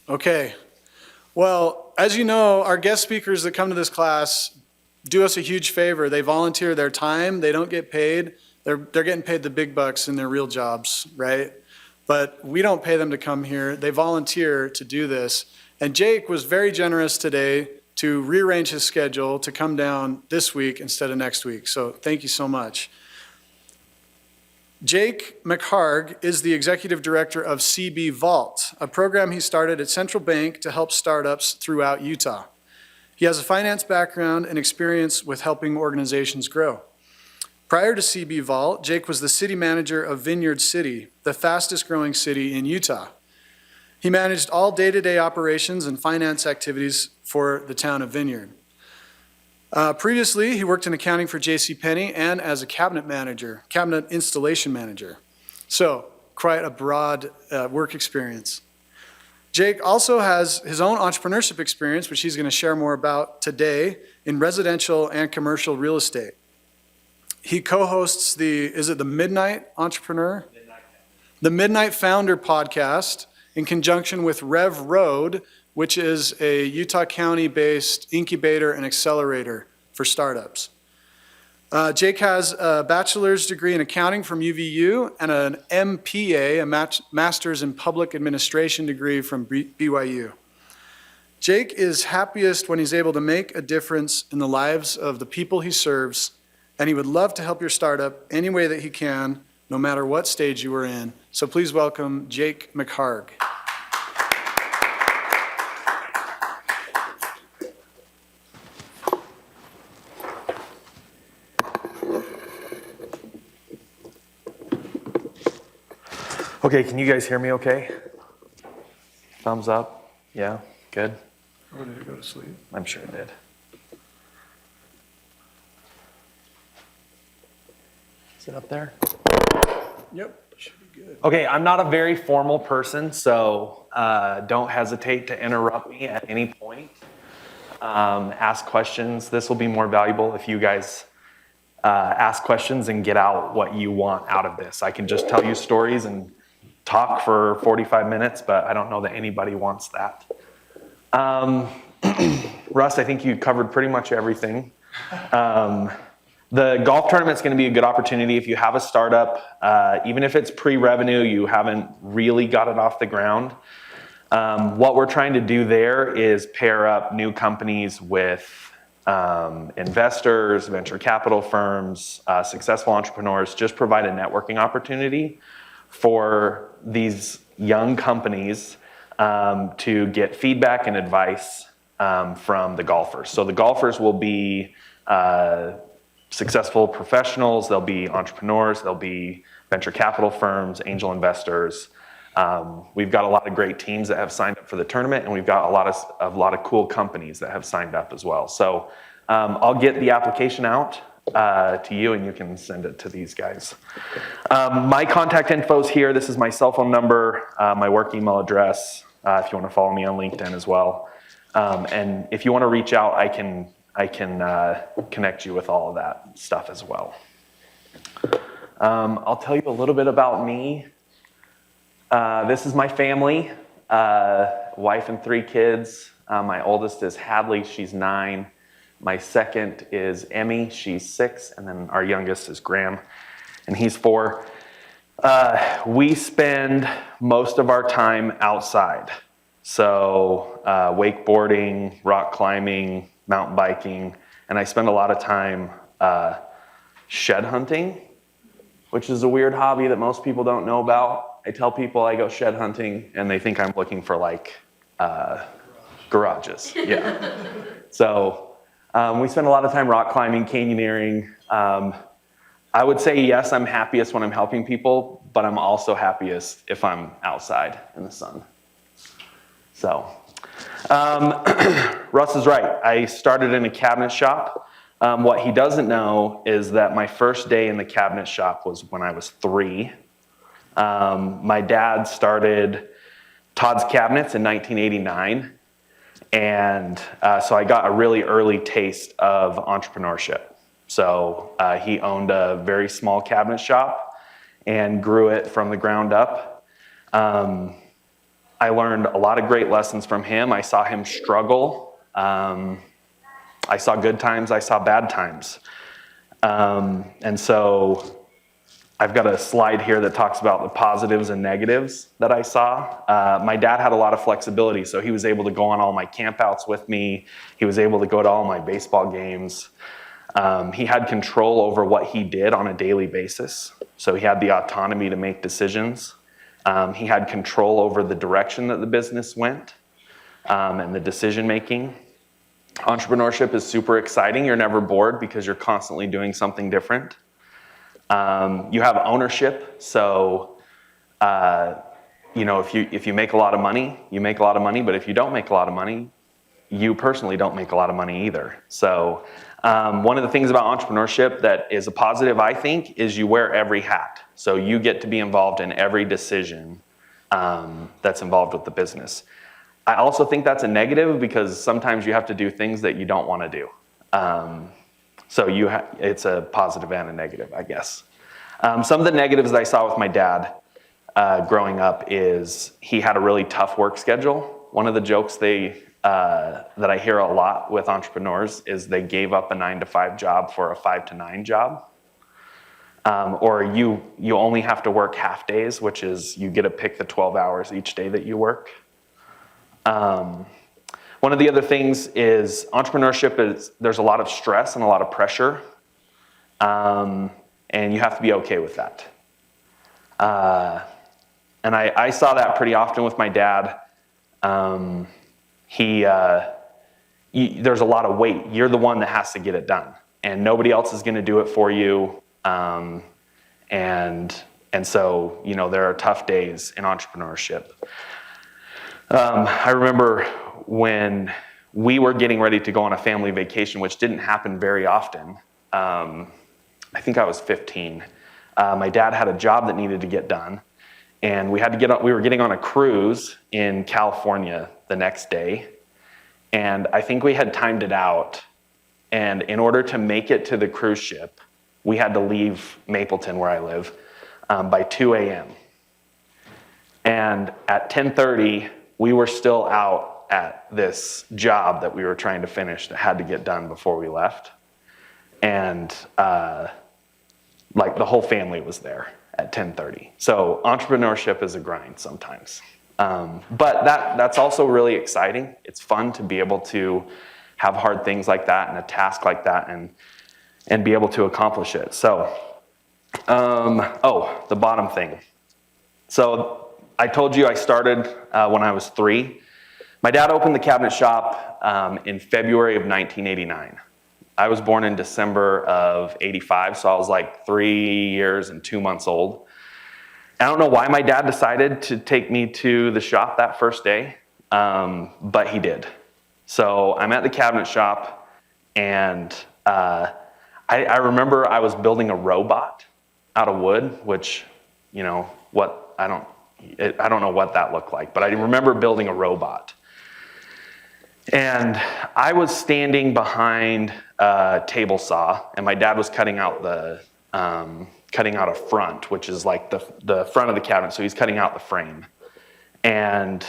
Okay. Well, as you know, our guest speakers that come to this class do us a huge favor. They volunteer their time. They don't get paid. They're getting paid the big bucks in their real jobs, right? But we don't pay them to come here. They volunteer to do this. And Jake was very generous today to rearrange his schedule to come down this week instead of next week. So thank you so much. Jake McHargue is the executive director of CB Vault, a program he started at Central Bank to help startups throughout Utah. He has a finance background and experience with helping organizations grow. Prior to CB Vault, Jake was the city manager of Vineyard City, the fastest growing city in Utah. He managed all day-to-day operations and finance activities for the Town of Vineyard. Previously, he worked in accounting for JC Penney and as a cabinet installation manager. So, quite a broad work experience. Jake also has his own entrepreneurship experience, which he's going to share more about today, in residential and commercial real estate. He co-hosts the Midnight Entrepreneur? The Midnight Founder podcast in conjunction with Rev Road, which is a Utah County-based incubator and accelerator for startups. Jake has a bachelor's degree in accounting from UVU and an MPA, a master's in public administration degree from BYU. Jake is happiest when he's able to make a difference in the lives of the people he serves, and he would love to help your startup any way that he can, no matter what stage you are in. So please welcome Jake McHargue. Okay, can you guys hear me okay? Thumbs up? Yeah, good? Or did it go to sleep? I'm sure it did. Is it up there? Yep, should be good. Okay, I'm not a very formal person, so don't hesitate to interrupt me at any point. Ask questions. This will be more valuable if you guys ask questions and get out what you want out of this. I can just tell you stories and talk for 45 minutes, but I don't know that anybody wants that. Russ, I think you covered pretty much everything. The golf tournament's going to be a good opportunity if you have a startup, even if it's pre-revenue, you haven't really got it off the ground. What we're trying to do there is pair up new companies with investors, venture capital firms, successful entrepreneurs, just provide a networking opportunity for these young companies to get feedback and advice from the golfers. So the golfers will be successful professionals, they'll be entrepreneurs, they'll be venture capital firms, angel investors. We've got a lot of great teams that have signed up for the tournament, and we've got a lot of cool companies that have signed up as well. So I'll get the application out to you, and you can send it to these guys. My contact info is here. This is my cell phone number, my work email address, if you want to follow me on LinkedIn as well. And if you want to reach out, I can connect you with all of that stuff as well. I'll tell you a little bit about me. This is my family, wife and 3 kids. My oldest is Hadley, she's 9. My second is Emmy, she's 6, and then our youngest is Graham, and he's 4. We spend most of our time outside. So wakeboarding, rock climbing, mountain biking, and I spend a lot of time shed hunting, which is a weird hobby that most people don't know about. I tell people I go shed hunting, and they think I'm looking for like garages. Yeah. So we spend a lot of time rock climbing, canyoneering. I would say yes, I'm happiest when I'm helping people, but I'm also happiest if I'm outside in the sun. So Russ is right. I started in a cabinet shop. What he doesn't know is that my first day in the cabinet shop was when I was 3. My dad started Todd's Cabinets in 1989. And so I got a really early taste of entrepreneurship. So he owned a very small cabinet shop and grew it from the ground up. I learned a lot of great lessons from him. I saw him struggle. I saw good times, I saw bad times. And so I've got a slide here that talks about the positives and negatives that I saw. My dad had a lot of flexibility, so he was able to go on all my campouts with me. He was able to go to all my baseball games. He had control over what he did on a daily basis, so he had the autonomy to make decisions. He had control over the direction that the business went and the decision making. Entrepreneurship is super exciting. You're never bored because you're constantly doing something different. You have ownership, so if you make a lot of money, you make a lot of money, but if you don't make a lot of money, you personally don't make a lot of money either. So one of the things about entrepreneurship that is a positive, I think, is you wear every hat. So you get to be involved in every decision that's involved with the business. I also think that's a negative because sometimes you have to do things that you don't want to do. So it's a positive and a negative, I guess. Some of the negatives that I saw with my dad growing up is he had a really tough work schedule. One of the jokes that I hear a lot with entrepreneurs is they gave up a 9-to-5 job for a 5-to-9 job. Or you only have to work half days, which is you get to pick the 12 hours each day that you work. One of the other things is entrepreneurship there's a lot of stress and a lot of pressure. And you have to be okay with that. And I saw that pretty often with my dad. There's a lot of weight. You're the one that has to get it done. And nobody else is going to do it for you. And so, there are tough days in entrepreneurship. I remember when we were getting ready to go on a family vacation, which didn't happen very often. I think I was 15. My dad had a job that needed to get done, and we were getting on a cruise in California the next day, and I think we had timed it out. And in order to make it to the cruise ship, we had to leave Mapleton, where I live, by 2 a.m. And at 10:30, we were still out at this job that we were trying to finish that had to get done before we left. And the whole family was there at 10:30. So entrepreneurship is a grind sometimes. But that's also really exciting. It's fun to be able to have hard things like that and a task like that and be able to accomplish it. So, the bottom thing. So I told you I started when I was 3. My dad opened the cabinet shop in February of 1989. I was born in December of 85, so I was like 3 years and 2 months old. I don't know why my dad decided to take me to the shop that first day, but he did. So I'm at the cabinet shop, and I remember I was building a robot out of wood, which, I don't know what that looked like, but I remember building a robot. And I was standing behind a table saw, and my dad was cutting out a front, which is like the front of the cabinet. So he's cutting out the frame, and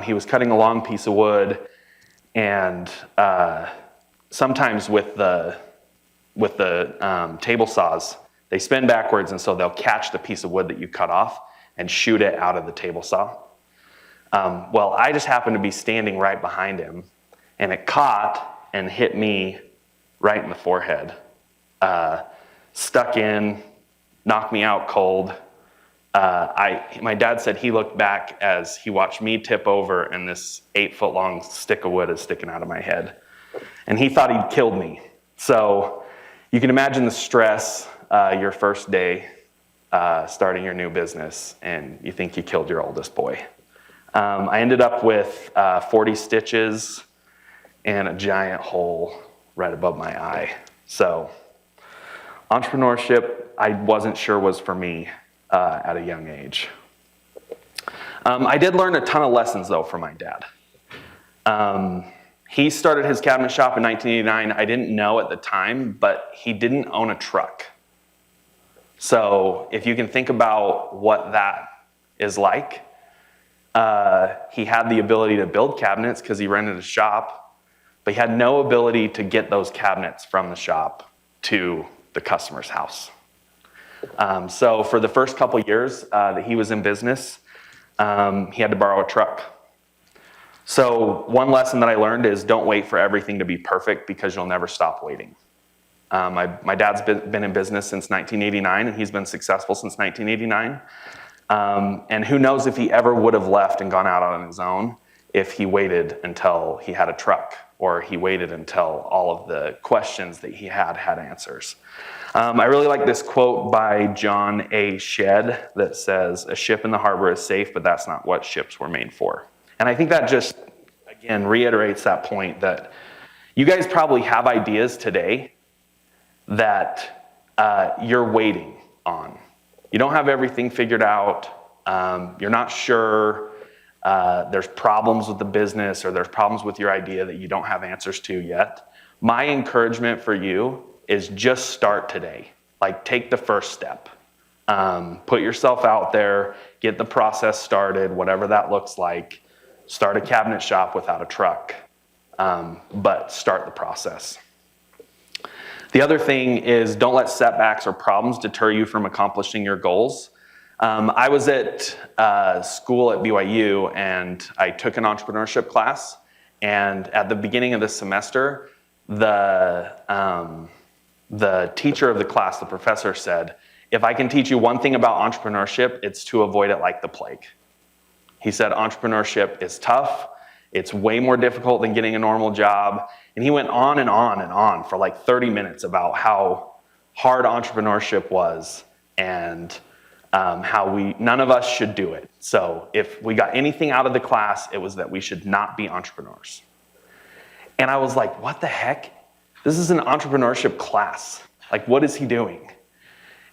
he was cutting a long piece of wood. And sometimes with the table saws, they spin backwards, and so they'll catch the piece of wood that you cut off and shoot it out of the table saw. Well, I just happened to be standing right behind him, and it caught and hit me right in the forehead. Stuck in, knocked me out cold. My dad said he looked back as he watched me tip over and this 8-foot long stick of wood is sticking out of my head. And he thought he'd killed me. So you can imagine the stress your first day starting your new business, and you think you killed your oldest boy. I ended up with 40 stitches and a giant hole right above my eye. So entrepreneurship, I wasn't sure was for me at a young age. I did learn a ton of lessons, though, from my dad. He started his cabinet shop in 1989. I didn't know at the time, but he didn't own a truck. So if you can think about what that is like, He had the ability to build cabinets because he rented a shop, but he had no ability to get those cabinets from the shop to the customer's house. So for the first couple years that he was in business, he had to borrow a truck. So one lesson that I learned is don't wait for everything to be perfect because you'll never stop waiting. My dad's been in business since 1989, and he's been successful since 1989. And who knows if he ever would have left and gone out on his own if he waited until he had a truck, or he waited until all of the questions that he had answers. I really like this quote by John A. Shedd that says, "A ship in the harbor is safe, but that's not what ships were made for." And I think that just, again, reiterates that point that you guys probably have ideas today that you're waiting on. You don't have everything figured out. You're not sure. There's problems with the business, or there's problems with your idea that you don't have answers to yet. My encouragement for you is just start today. Like, take the first step. Put yourself out there, get the process started, whatever that looks like. Start a cabinet shop without a truck, but start the process. The other thing is, don't let setbacks or problems deter you from accomplishing your goals. I was at school at BYU, and I took an entrepreneurship class. And at the beginning of the semester, the teacher of the class, the professor, said, "If I can teach you one thing about entrepreneurship, it's to avoid it like the plague." He said, entrepreneurship is tough. It's way more difficult than getting a normal job. And he went on and on and on for like 30 minutes about how hard entrepreneurship was, and how none of us should do it. So if we got anything out of the class, it was that we should not be entrepreneurs. And I was like, what the heck? This is an entrepreneurship class. Like, what is he doing?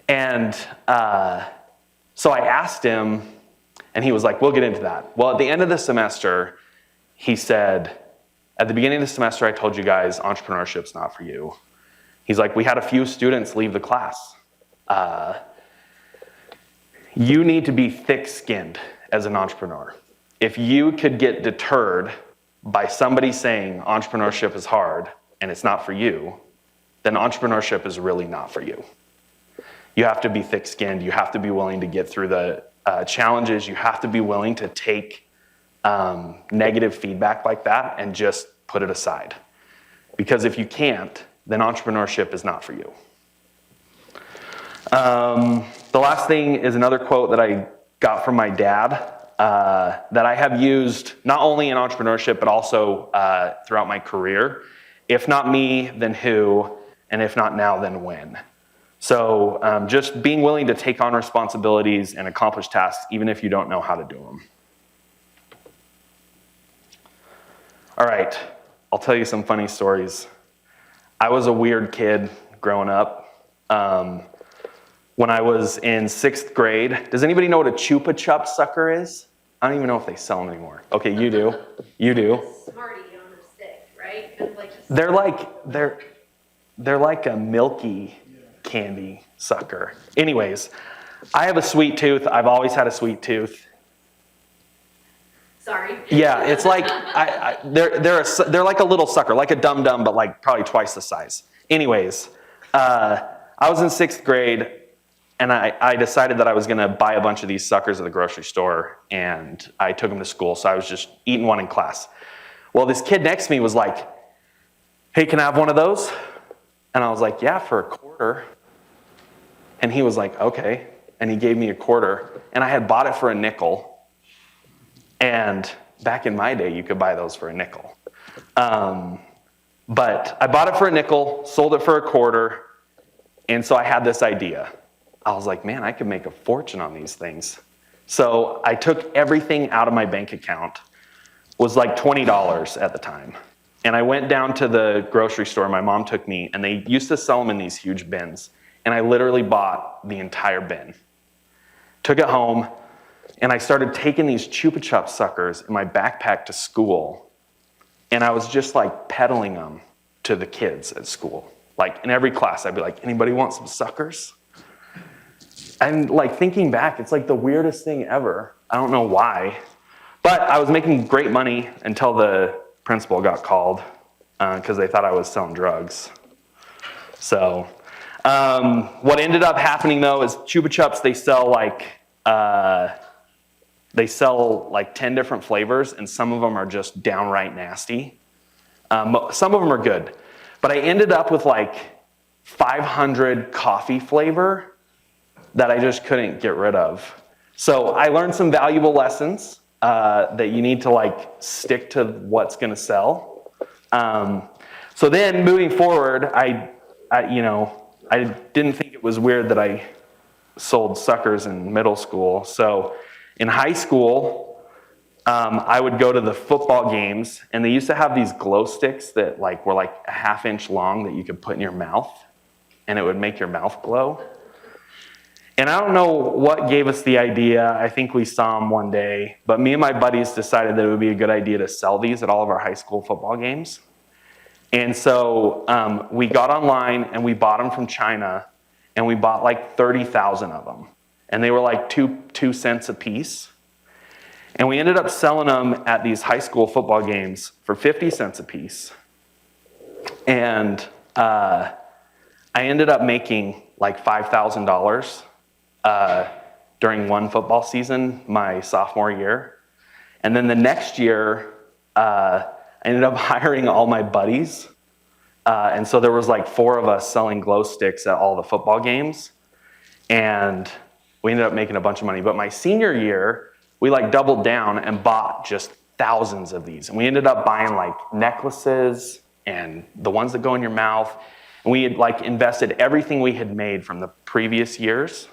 And so I asked him, and he was like, we'll get into that. Well, at the end of the semester, he said, at the beginning of the semester, I told you guys entrepreneurship's not for you. He's like, we had a few students leave the class. You need to be thick-skinned as an entrepreneur. If you could get deterred by somebody saying entrepreneurship is hard and it's not for you, then entrepreneurship is really not for you. You have to be thick-skinned. You have to be willing to get through the challenges. You have to be willing to take negative feedback like that and just put it aside. Because if you can't, then entrepreneurship is not for you. The last thing is another quote that I got from my dad that I have used not only in entrepreneurship, but also throughout my career. If not me, then who? And if not now, then when? So just being willing to take on responsibilities and accomplish tasks, even if you don't know how to do them. All right, I'll tell you some funny stories. I was a weird kid growing up. When I was in 6th grade, does anybody know what a Chupa Chup sucker is? I don't even know if they sell them anymore. Okay, you do. You do. Smartie on a stick, right? Kind of like just They're like a milky candy sucker. Anyways, I have a sweet tooth. I've always had a sweet tooth. Sorry. Yeah, it's like they're like a little sucker, like a Dum Dum, but like probably twice the size. Anyways, I was in 6th grade, and I decided that I was going to buy a bunch of these suckers at the grocery store, and I took them to school. So I was just eating one in class. Well, this kid next to me was like, "Hey, can I have one of those?" And I was like, "Yeah, for $0.25." And he was like, "Okay." And he gave me $0.25, and I had bought it for $0.05. And back in my day, you could buy those for $0.05. But I bought it for $0.05, sold it for $0.25, and so I had this idea. I was like, man, I could make a fortune on these things. So I took everything out of my bank account. It was like $20 at the time. And I went down to the grocery store. My mom took me, and they used to sell them in these huge bins. And I literally bought the entire bin. Took it home, and I started taking these Chupa Chup suckers in my backpack to school. And I was just like peddling them to the kids at school. Like in every class, I'd be like, "Anybody want some suckers?" And like thinking back, it's like the weirdest thing ever. I don't know why. But I was making great money until the principal got called because they thought I was selling drugs. So what ended up happening though is Chupa Chups, they sell like 10 different flavors, and some of them are just downright nasty. Some of them are good, but I ended up with like 500 coffee flavor that I just couldn't get rid of. So I learned some valuable lessons that you need to like stick to what's going to sell. So then moving forward, I didn't think it was weird that I sold suckers in middle school. So in high school, I would go to the football games, and they used to have these glow sticks that like were like a ½ inch long that you could put in your mouth, and it would make your mouth glow. And I don't know what gave us the idea. I think we saw them one day, but me and my buddies decided that it would be a good idea to sell these at all of our high school football games. And so we got online and we bought them from China, and we bought like 30,000 of them. And they were like 2 cents a piece. And we ended up selling them at these high school football games for 50 cents a piece. And I ended up making like $5,000 during one football season my sophomore year. And then the next year, I ended up hiring all my buddies. And so there was like 4 of us selling glow sticks at all the football games. And we ended up making a bunch of money. But my senior year, we like doubled down and bought just thousands of these. And we ended up buying like necklaces and the ones that go in your mouth. And we had like invested everything we had made from the previous years.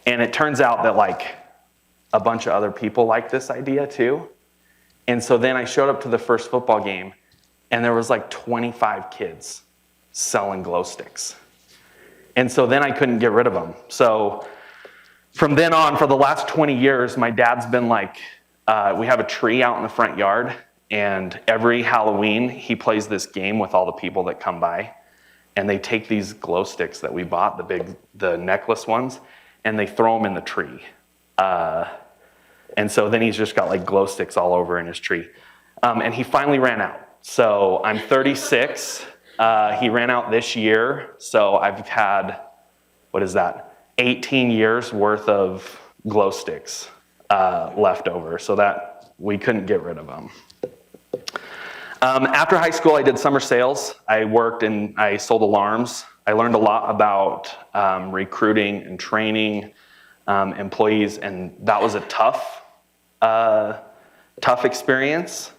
And it turns out that like a bunch of other people liked this idea too. And so then I showed up to the first football game, and there was like 25 kids selling glow sticks. And so then I couldn't get rid of them. So from then on, for the last 20 years, my dad's been like, we have a tree out in the front yard, and every Halloween he plays this game with all the people that come by. And they take these glow sticks that we bought, the necklace ones, and they throw them in the tree. And so then he's just got like glow sticks all over in his tree. And he finally ran out. So I'm 36. He ran out this year. So I've had, 18 years worth of glow sticks left over, so that we couldn't get rid of them. After high school, I did summer sales. I worked and I sold alarms. I learned a lot about recruiting and training employees, and that was a tough experience.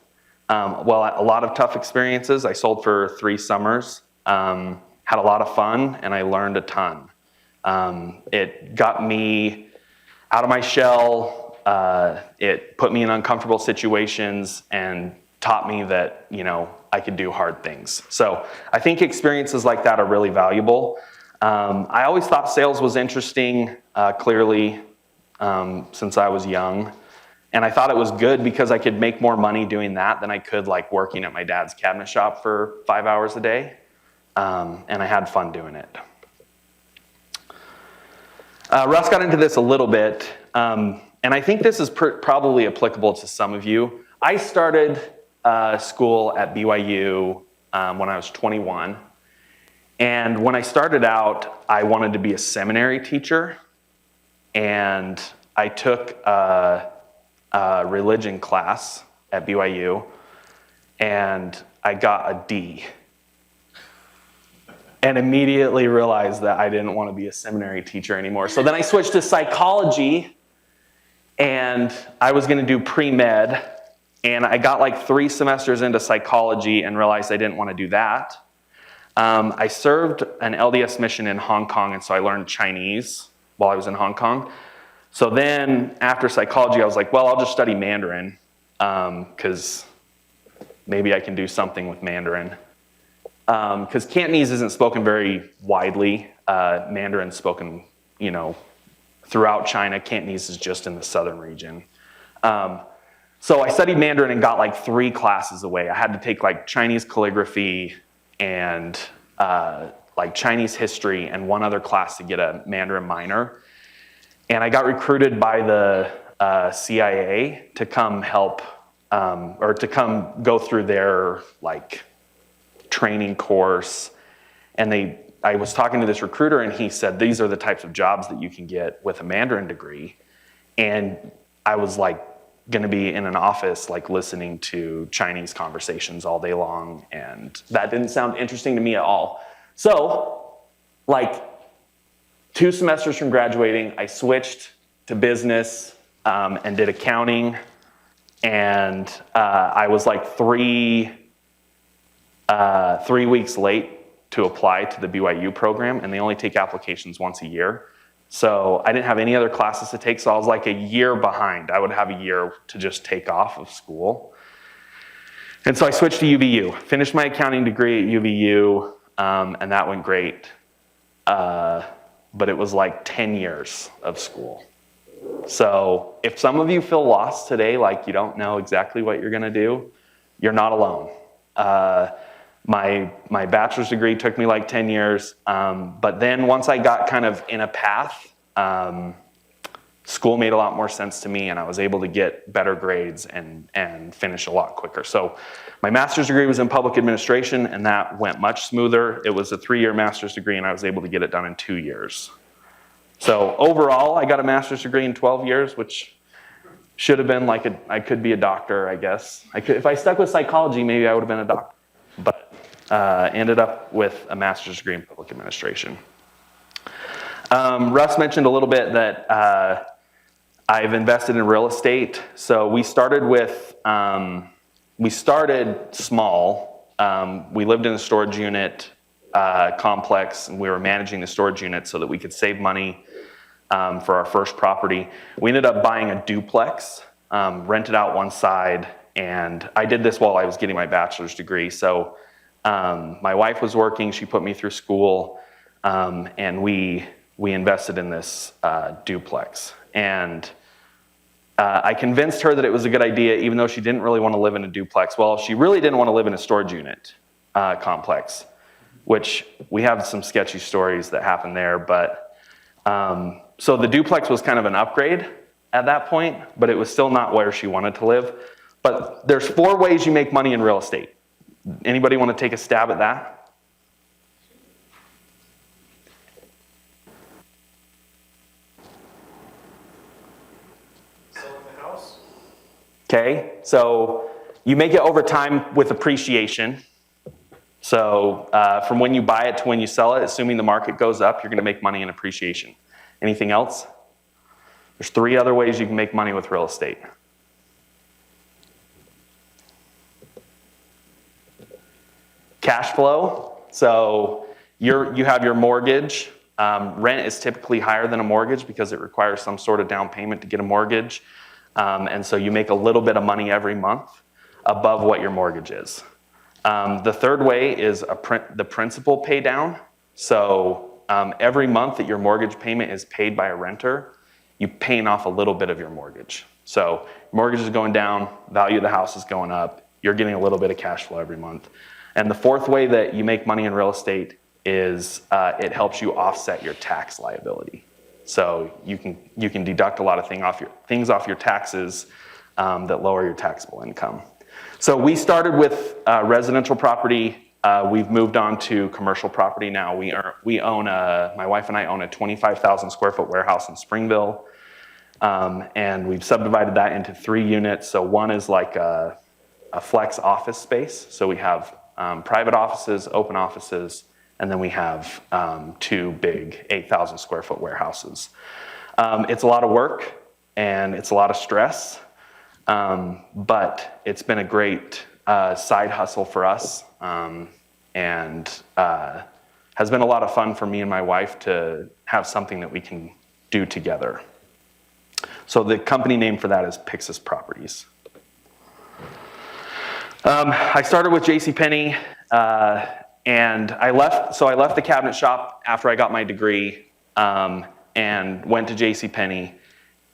A lot of tough experiences. I sold for 3 summers, had a lot of fun, and I learned a ton. It got me out of my shell. It put me in uncomfortable situations and taught me that, I could do hard things. So I think experiences like that are really valuable. I always thought sales was interesting, clearly, since I was young. And I thought it was good because I could make more money doing that than I could like working at my dad's cabinet shop for 5 hours a day. And I had fun doing it. Russ got into this a little bit, and I think this is probably applicable to some of you. I started school at BYU when I was 21. And when I started out, I wanted to be a seminary teacher. And I took a religion class at BYU, and I got a D. And immediately realized that I didn't want to be a seminary teacher anymore. So then I switched to psychology, and I was going to do pre-med. And I got like 3 semesters into psychology and realized I didn't want to do that. I served an LDS mission in Hong Kong, and so I learned Chinese while I was in Hong Kong. So then after psychology, I was like, well, I'll just study Mandarin because maybe I can do something with Mandarin. Because Cantonese isn't spoken very widely. Mandarin's spoken, throughout China. Cantonese is just in the southern region. So I studied Mandarin and got like 3 classes away. I had to take like Chinese calligraphy and like Chinese history and one other class to get a Mandarin minor. And I got recruited by the CIA to come help, or to come go through their like training course. And I was talking to this recruiter, and he said, these are the types of jobs that you can get with a Mandarin degree. And I was like going to be in an office like listening to Chinese conversations all day long, and that didn't sound interesting to me at all. So like 2 semesters from graduating, I switched to business and did accounting, and I was like 3 weeks late to apply to the BYU program, and they only take applications once a year. So I didn't have any other classes to take, so I was like a year behind. I would have a year to just take off of school. And so I switched to UVU, finished my accounting degree at UVU, and that went great. But it was like 10 years of school. So if some of you feel lost today, like you don't know exactly what you're gonna do, you're not alone. My bachelor's degree took me like 10 years, but then once I got kind of in a path, school made a lot more sense to me, and I was able to get better grades and finish a lot quicker. So my master's degree was in public administration, and that went much smoother. It was a 3-year master's degree, and I was able to get it done in 2 years. So overall, I got a master's degree in 12 years, which should have been like I could be a doctor, I guess. If I stuck with psychology, maybe I would have been a doctor. But ended up with a master's degree in public administration. Russ mentioned a little bit that I've invested in real estate. So we started small. We lived in a storage unit complex, and we were managing the storage unit so that we could save money for our first property. We ended up buying a duplex, rented out one side, and I did this while I was getting my bachelor's degree. So my wife was working, she put me through school, and we invested in this duplex. And I convinced her that it was a good idea, even though she didn't really want to live in a duplex. Well, she really didn't want to live in a storage unit complex, which we have some sketchy stories that happened there. But so the duplex was kind of an upgrade at that point, but it was still not where she wanted to live. But there's 4 ways you make money in real estate. Anybody want to take a stab at that? Selling the house. Okay, so you make it over time with appreciation. So from when you buy it to when you sell it, assuming the market goes up, you're going to make money in appreciation. Anything else? There's 3 other ways you can make money with real estate. Cash flow. So you have your mortgage. Rent is typically higher than a mortgage because it requires some sort of down payment to get a mortgage. And so you make a little bit of money every month above what your mortgage is. The third way is the principal pay down. So every month that your mortgage payment is paid by a renter, you're paying off a little bit of your mortgage. So mortgage is going down, value of the house is going up, you're getting a little bit of cash flow every month. And the fourth way that you make money in real estate is it helps you offset your tax liability. So you can deduct a lot of things off your taxes that lower your taxable income. So we started with residential property. We've moved on to commercial property now. We own my wife and I own a 25,000 square foot warehouse in Springville. And we've subdivided that into 3 units. So one is like a flex office space. So we have private offices, open offices, and then we have 2 big 8,000 square foot warehouses. It's a lot of work and it's a lot of stress, but it's been a great side hustle for us, and has been a lot of fun for me and my wife to have something that we can do together. So the company name for that is Pixis Properties. I started with JC Penney, and I left the cabinet shop after I got my degree, and went to JC Penney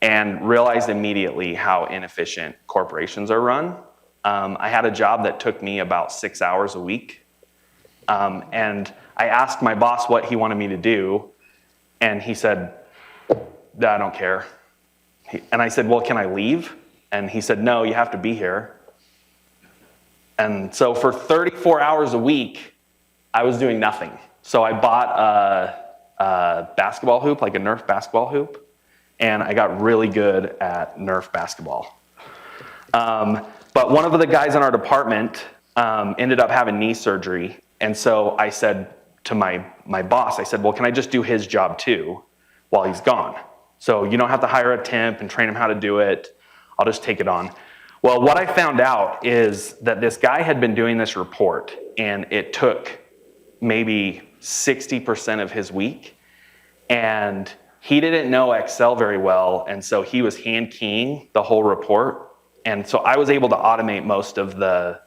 and realized immediately how inefficient corporations are run. I had a job that took me about 6 hours a week, and I asked my boss what he wanted me to do, and he said, "I don't care." And I said, well, can I leave? And he said, no, you have to be here. And so for 34 hours a week, I was doing nothing. So I bought a basketball hoop, like a Nerf basketball hoop, and I got really good at Nerf basketball. But one of the guys in our department ended up having knee surgery. And so I said to my boss, I said, well, can I just do his job too while he's gone? So you don't have to hire a temp and train him how to do it. I'll just take it on. Well, what I found out is that this guy had been doing this report, and it took maybe 60% of his week. And he didn't know Excel very well, and so he was hand keying the whole report. And so I was able to automate most of the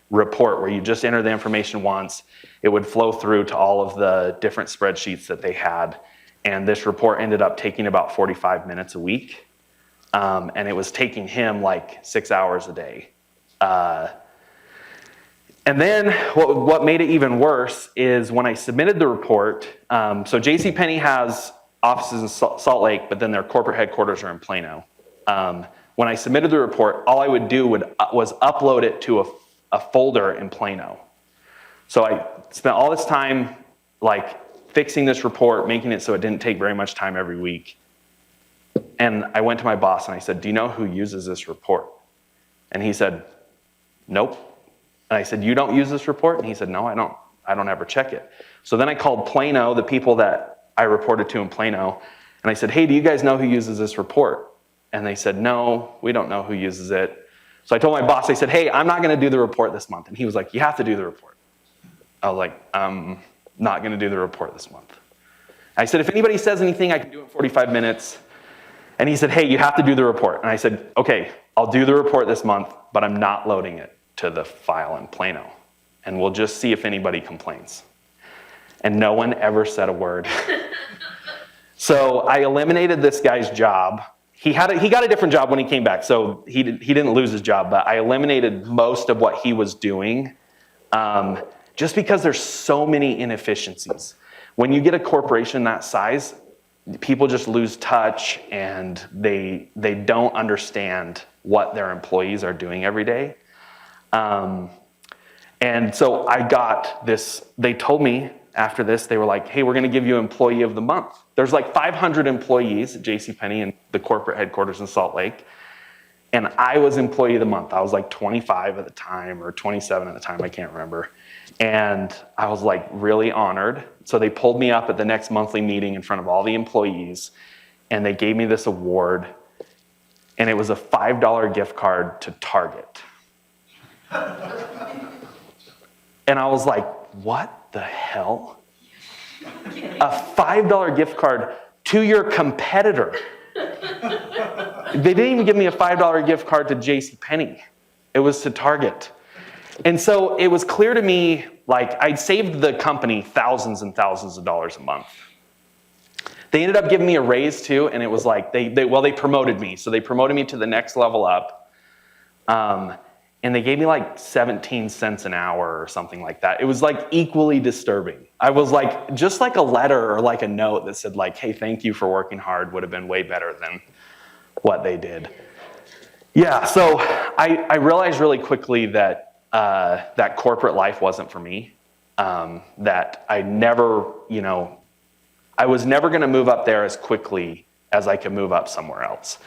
report where you just enter the information once. It would flow through to all of the different spreadsheets that they had. And this report ended up taking about 45 minutes a week. And it was taking him like 6 hours a day. And then what made it even worse is when I submitted the report, so JC Penney has offices in Salt Lake, but then their corporate headquarters are in Plano. When I submitted the report, all I would do was upload it to a folder in Plano. So I spent all this time like fixing this report, making it so it didn't take very much time every week. And I went to my boss and I said, do you know who uses this report? And he said, nope. And I said, you don't use this report? And he said, no, I don't ever check it. So then I called Plano, the people that I reported to in Plano, and I said, hey, do you guys know who uses this report? And they said, no, we don't know who uses it. So I told my boss, I said, hey, I'm not gonna do the report this month. And he was like, you have to do the report. I was like, I'm not gonna do the report this month. I said, if anybody says anything, I can do it in 45 minutes. And he said, hey, you have to do the report. And I said, okay, I'll do the report this month, but I'm not loading it to the file in Plano. And we'll just see if anybody complains. And no one ever said a word. So I eliminated this guy's job. He got a different job when he came back, so he didn't lose his job, but I eliminated most of what he was doing just because there's so many inefficiencies. When you get a corporation that size, people just lose touch and they don't understand what their employees are doing every day. And so I got this, they told me after this, they were like, hey, we're gonna give you Employee of the Month. There's like 500 employees at JC Penney in the corporate headquarters in Salt Lake. And I was Employee of the Month. I was like 25 at the time or 27 at the time, I can't remember. And I was like really honored. So they pulled me up at the next monthly meeting in front of all the employees and they gave me this award. And it was a $5 gift card to Target. And I was like, what the hell? A $5 gift card to your competitor. They didn't even give me a $5 gift card to JC Penney. It was to Target. And so it was clear to me, like I'd saved the company thousands and thousands of dollars a month. They ended up giving me a raise too, and it was like, they promoted me. So they promoted me to the next level up. And they gave me like 17 cents an hour or something like that. It was like equally disturbing. I was like, just like a letter or like a note that said like, hey, thank you for working hard would have been way better than what they did. Yeah, so I realized really quickly that that corporate life wasn't for me. That I never, I was never gonna move up there as quickly as I could move up somewhere else.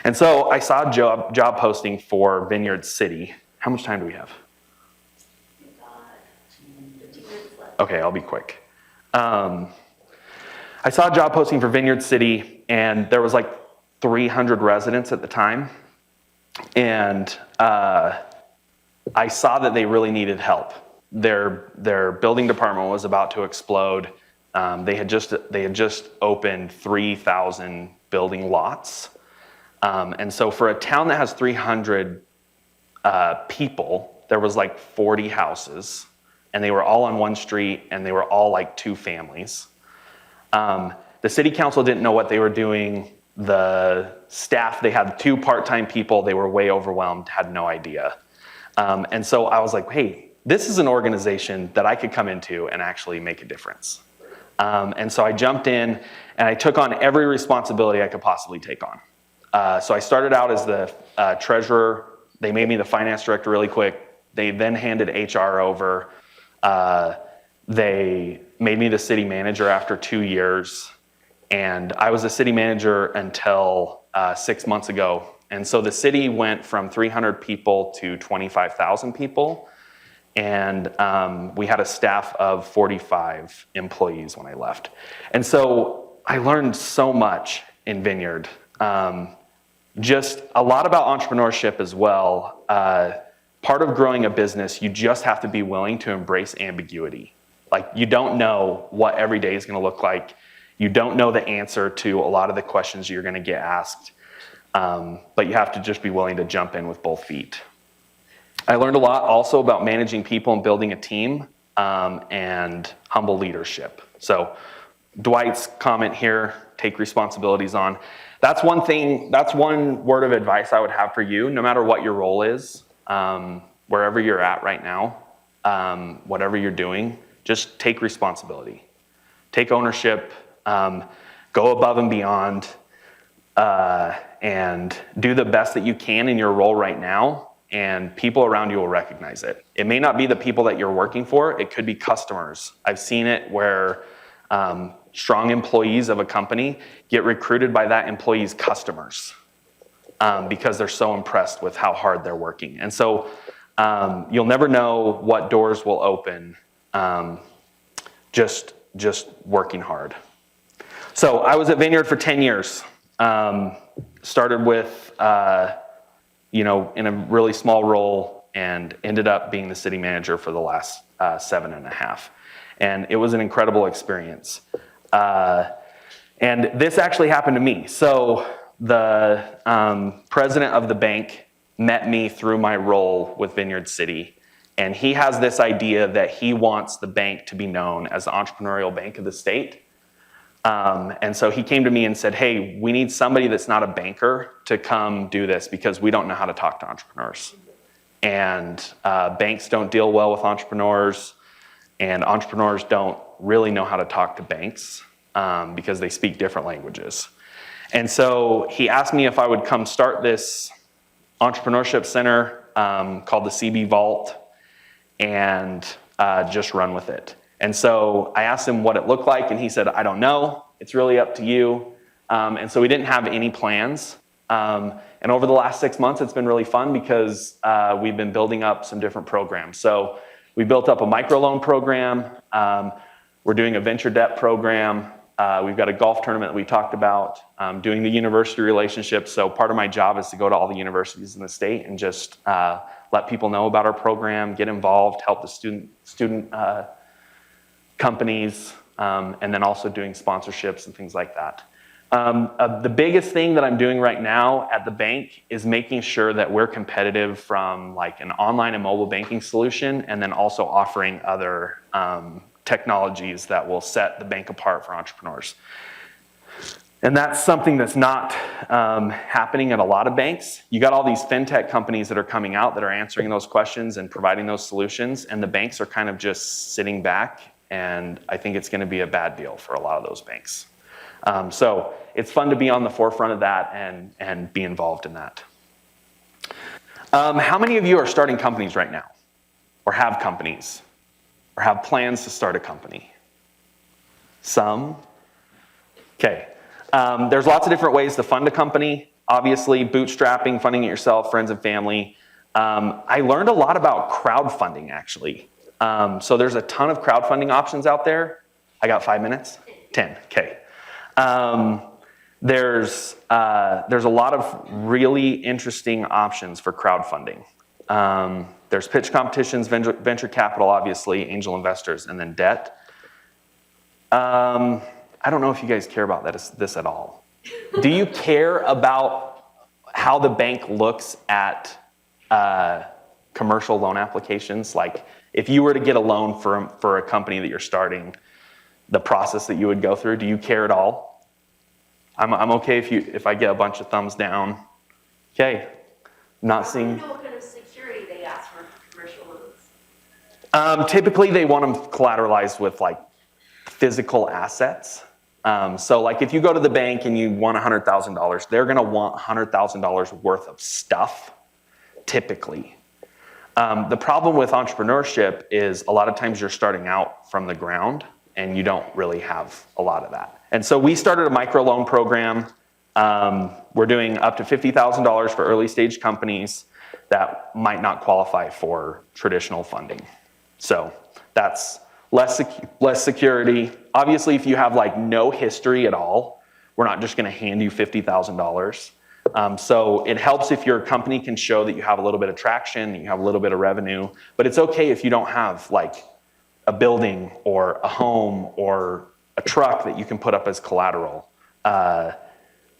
And so I saw a job posting for Vineyard City. How much time do we have? We've got 15 minutes left. Okay, I'll be quick. I saw a job posting for Vineyard City, and there was like 300 residents at the time. And I saw that they really needed help. Their building department was about to explode. They had just opened 3,000 building lots. And so for a town that has 300 people, there was like 40 houses, and they were all on one street, and they were all like two families. The city council didn't know what they were doing. The staff, they had 2 part-time people. They were way overwhelmed, had no idea. And so I was like, hey, this is an organization that I could come into and actually make a difference. And so I jumped in and I took on every responsibility I could possibly take on. So I started out as the treasurer. They made me the finance director really quick. They then handed HR over. They made me the city manager after 2 years. And I was a city manager until 6 months ago. And so the city went from 300 people to 25,000 people. And we had a staff of 45 employees when I left. And so I learned so much in Vineyard. Just a lot about entrepreneurship as well. Part of growing a business, you just have to be willing to embrace ambiguity. Like, you don't know what every day is going to look like. You don't know the answer to a lot of the questions you're going to get asked. But you have to just be willing to jump in with both feet. I learned a lot also about managing people and building a team, and humble leadership. So Dwight's comment here, take responsibilities on. That's one word of advice I would have for you, no matter what your role is, wherever you're at right now, whatever you're doing, just take responsibility. Take ownership, go above and beyond, and do the best that you can in your role right now, and people around you will recognize it. It may not be the people that you're working for, it could be customers. I've seen it where strong employees of a company get recruited by that employee's customers because they're so impressed with how hard they're working. And so you'll never know what doors will open just working hard. So I was at Vineyard for 10 years. Started with, in a really small role, and ended up being the city manager for the last 7.5. And it was an incredible experience. And this actually happened to me. So the president of the bank met me through my role with Vineyard City. And he has this idea that he wants the bank to be known as the entrepreneurial bank of the state. And so he came to me and said, hey, we need somebody that's not a banker to come do this because we don't know how to talk to entrepreneurs. And banks don't deal well with entrepreneurs, and entrepreneurs don't really know how to talk to banks because they speak different languages. And so he asked me if I would come start this entrepreneurship center called the CB Vault and just run with it. And so I asked him what it looked like, and he said, I don't know. It's really up to you. And so we didn't have any plans. And over the last 6 months, it's been really fun because we've been building up some different programs. So we built up a microloan program. We're doing a venture debt program. We've got a golf tournament that we talked about, doing the university relationships. So part of my job is to go to all the universities in the state and just let people know about our program, get involved, help the student companies, and then also doing sponsorships and things like that. The biggest thing that I'm doing right now at the bank is making sure that we're competitive from like an online and mobile banking solution, and then also offering other technologies that will set the bank apart for entrepreneurs. And that's something that's not happening at a lot of banks. You got all these fintech companies that are coming out that are answering those questions and providing those solutions, and the banks are kind of just sitting back, and I think it's going to be a bad deal for a lot of those banks. So it's fun to be on the forefront of that and be involved in that. How many of you are starting companies right now? Or have companies? Or have plans to start a company? Some? Okay. There's lots of different ways to fund a company. Obviously, bootstrapping, funding it yourself, friends and family. I learned a lot about crowdfunding, actually. So there's a ton of crowdfunding options out there. I got 5 minutes? 10, okay. There's a lot of really interesting options for crowdfunding. There's pitch competitions, venture capital, obviously, angel investors, and then debt. I don't know if you guys care about this at all. Do you care about how the bank looks at commercial loan applications? Like, if you were to get a loan for a company that you're starting, the process that you would go through, do you care at all? I'm okay if I get a bunch of thumbs down. Okay, not seeing. I don't know what kind of security they ask for commercial loans. Typically, they want them collateralized with like physical assets. So like if you go to the bank and you want $100,000, they're going to want $100,000 worth of stuff, typically. The problem with entrepreneurship is a lot of times you're starting out from the ground and you don't really have a lot of that. And so we started a microloan program. We're doing up to $50,000 for early stage companies that might not qualify for traditional funding. So that's less security. Obviously, if you have like no history at all, we're not just going to hand you $50,000. So it helps if your company can show that you have a little bit of traction, that you have a little bit of revenue, but it's okay if you don't have like a building or a home or a truck that you can put up as collateral.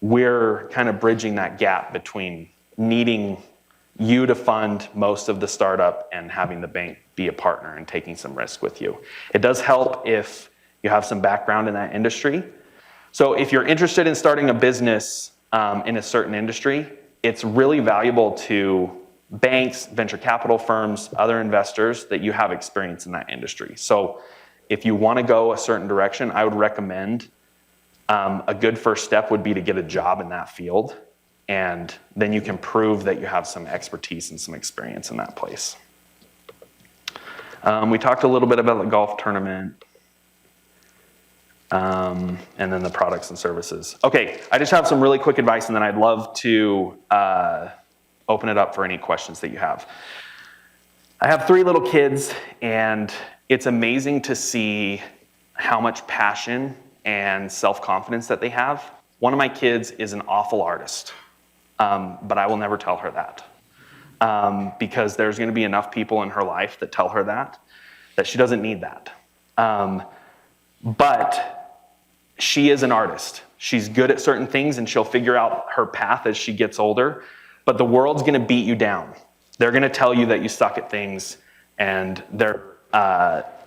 We're kind of bridging that gap between needing you to fund most of the startup and having the bank be a partner and taking some risk with you. It does help if you have some background in that industry. So if you're interested in starting a business in a certain industry, it's really valuable to banks, venture capital firms, other investors that you have experience in that industry. So if you want to go a certain direction, I would recommend a good first step would be to get a job in that field, and then you can prove that you have some expertise and some experience in that place. We talked a little bit about the golf tournament. And then the products and services. Okay, I just have some really quick advice, and then I'd love to open it up for any questions that you have. I have 3 little kids, and it's amazing to see how much passion and self-confidence that they have. One of my kids is an awful artist, but I will never tell her that because there's going to be enough people in her life that tell her that she doesn't need that. But she is an artist. She's good at certain things and she'll figure out her path as she gets older, but the world's going to beat you down. They're going to tell you that you suck at things, and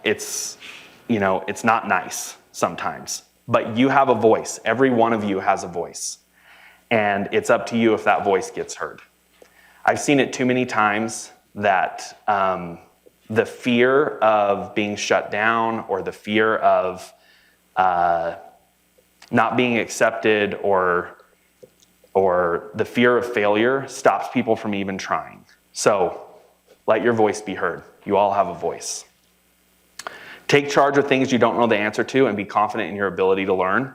it's not nice sometimes, but you have a voice. Every one of you has a voice, and it's up to you if that voice gets heard. I've seen it too many times that the fear of being shut down, or the fear of not being accepted, or the fear of failure stops people from even trying. So let your voice be heard. You all have a voice. Take charge of things you don't know the answer to, and be confident in your ability to learn.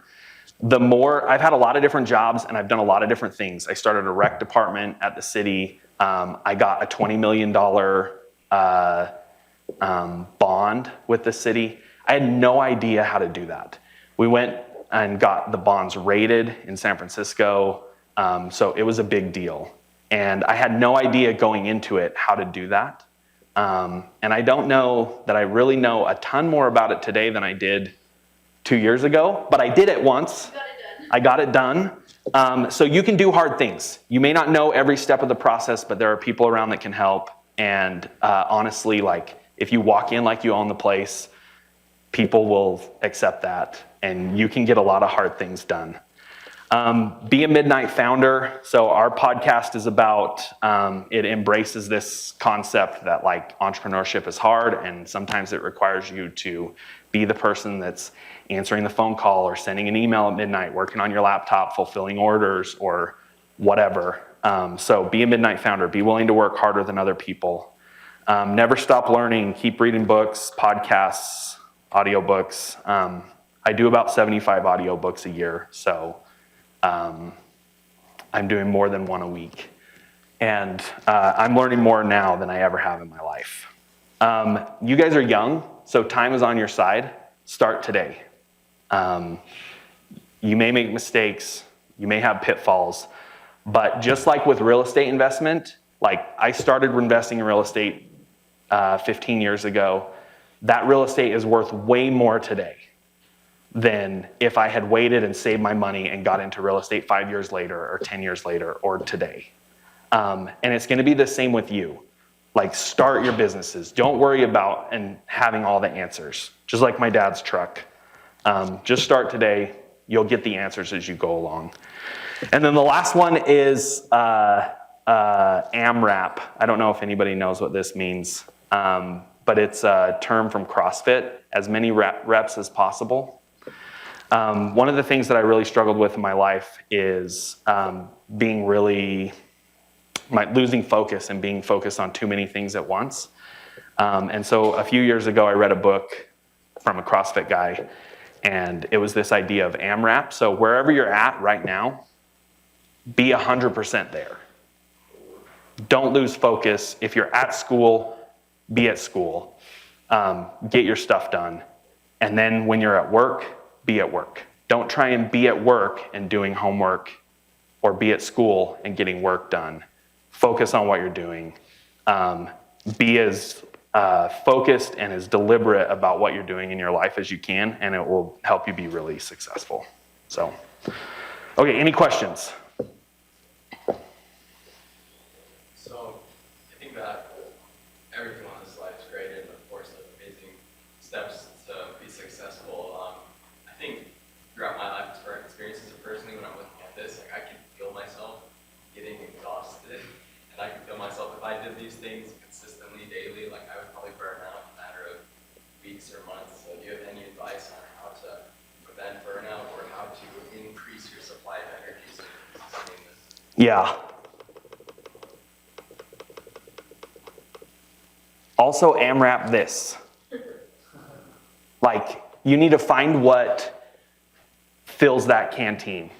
I've had a lot of different jobs and I've done a lot of different things. I started a rec department at the city. I got a $20 million bond with the city. I had no idea how to do that. We went and got the bonds rated in San Francisco, so it was a big deal. And I had no idea going into it how to do that. And I don't know that I really know a ton more about it today than I did 2 years ago, but I did it once. You got it done. I got it done. So you can do hard things. You may not know every step of the process, but there are people around that can help. And honestly, like if you walk in like you own the place, people will accept that, and you can get a lot of hard things done. Be a midnight founder. So our podcast is about, it embraces this concept that like entrepreneurship is hard, and sometimes it requires you to be the person that's answering the phone call or sending an email at midnight, working on your laptop, fulfilling orders or whatever. So be a midnight founder. Be willing to work harder than other people. Never stop learning. Keep reading books, podcasts, audiobooks. I do about 75 audiobooks a year, so I'm doing more than one a week. And I'm learning more now than I ever have in my life. You guys are young, so time is on your side. Start today. You may make mistakes, you may have pitfalls, but just like with real estate investment, like I started investing in real estate 15 years ago. That real estate is worth way more today than if I had waited and saved my money and got into real estate 5 years later or 10 years later or today. And it's going to be the same with you. Like start your businesses. Don't worry about and having all the answers. Just like my dad's truck. Just start today. You'll get the answers as you go along. And then the last one is AMRAP. I don't know if anybody knows what this means, but it's a term from CrossFit. As many reps as possible. One of the things that I really struggled with in my life is losing focus and being focused on too many things at once. And so a few years ago, I read a book from a CrossFit guy, and it was this idea of AMRAP. So wherever you're at right now, be 100% there. Don't lose focus. If you're at school, be at school. Get your stuff done. And then when you're at work, be at work. Don't try and be at work and doing homework, or be at school and getting work done. Focus on what you're doing. Be as focused and as deliberate about what you're doing in your life as you can, and it will help you be really successful. So, okay, any questions? So, I think that everything on this slide is great, and of course, the amazing steps to be successful. I think throughout my life experiences, personally, when I'm looking at this, like I can feel myself getting exhausted, and I can feel myself, if I did these things consistently daily, like I would probably burn out in a matter of weeks or months. So do you have any advice on how to prevent burnout, or how to increase your supply of energy so you can sustain this? Yeah. Also, AMRAP this. Like, you need to find what fills that canteen.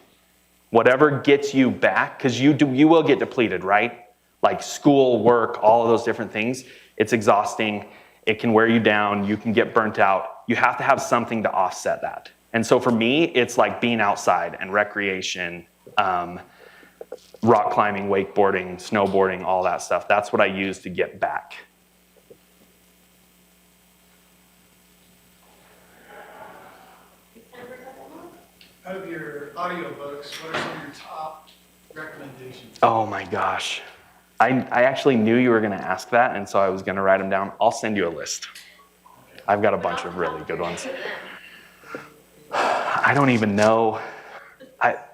Whatever gets you back, because you will get depleted, right? Like school, work, all of those different things. It's exhausting. It can wear you down. You can get burnt out. You have to have something to offset that. And so for me, it's like being outside and recreation, rock climbing, wakeboarding, snowboarding, all that stuff. That's what I use to get back. Out of your audiobooks, what are some of your top recommendations? Oh my gosh. I actually knew you were going to ask that, and so I was going to write them down. I'll send you a list. I've got a bunch of really good ones. I don't even know.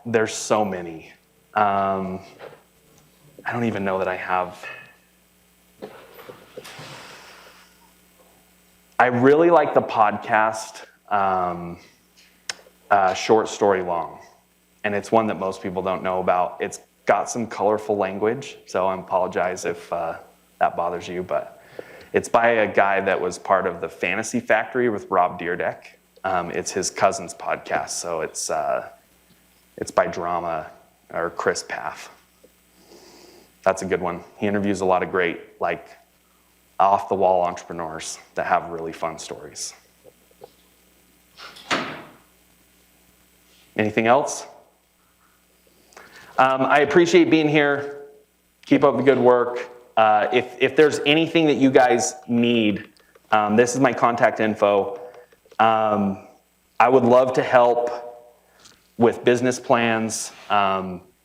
There's so many. I don't even know that I have. I really like the podcast, Short Story Long. And it's one that most people don't know about. It's got some colorful language, so I apologize if that bothers you, but it's by a guy that was part of the Fantasy Factory with Rob Dyrdek. It's his cousin's podcast, so it's by Drama, or Chris Paff. That's a good one. He interviews a lot of great, like, off-the-wall entrepreneurs that have really fun stories. Anything else? I appreciate being here. Keep up the good work. If there's anything that you guys need, this is my contact info. I would love to help with business plans.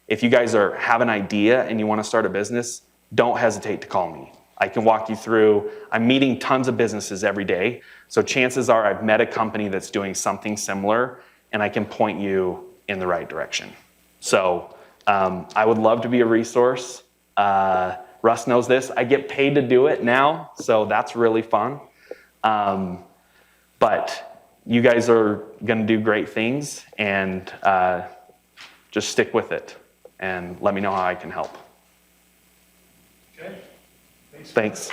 If you guys have an idea and you want to start a business, don't hesitate to call me. I can walk you through. I'm meeting tons of businesses every day, so chances are I've met a company that's doing something similar, and I can point you in the right direction. So I would love to be a resource. Russ knows this. I get paid to do it now, so that's really fun. But you guys are going to do great things, and just stick with it and let me know how I can help. Okay. Thanks.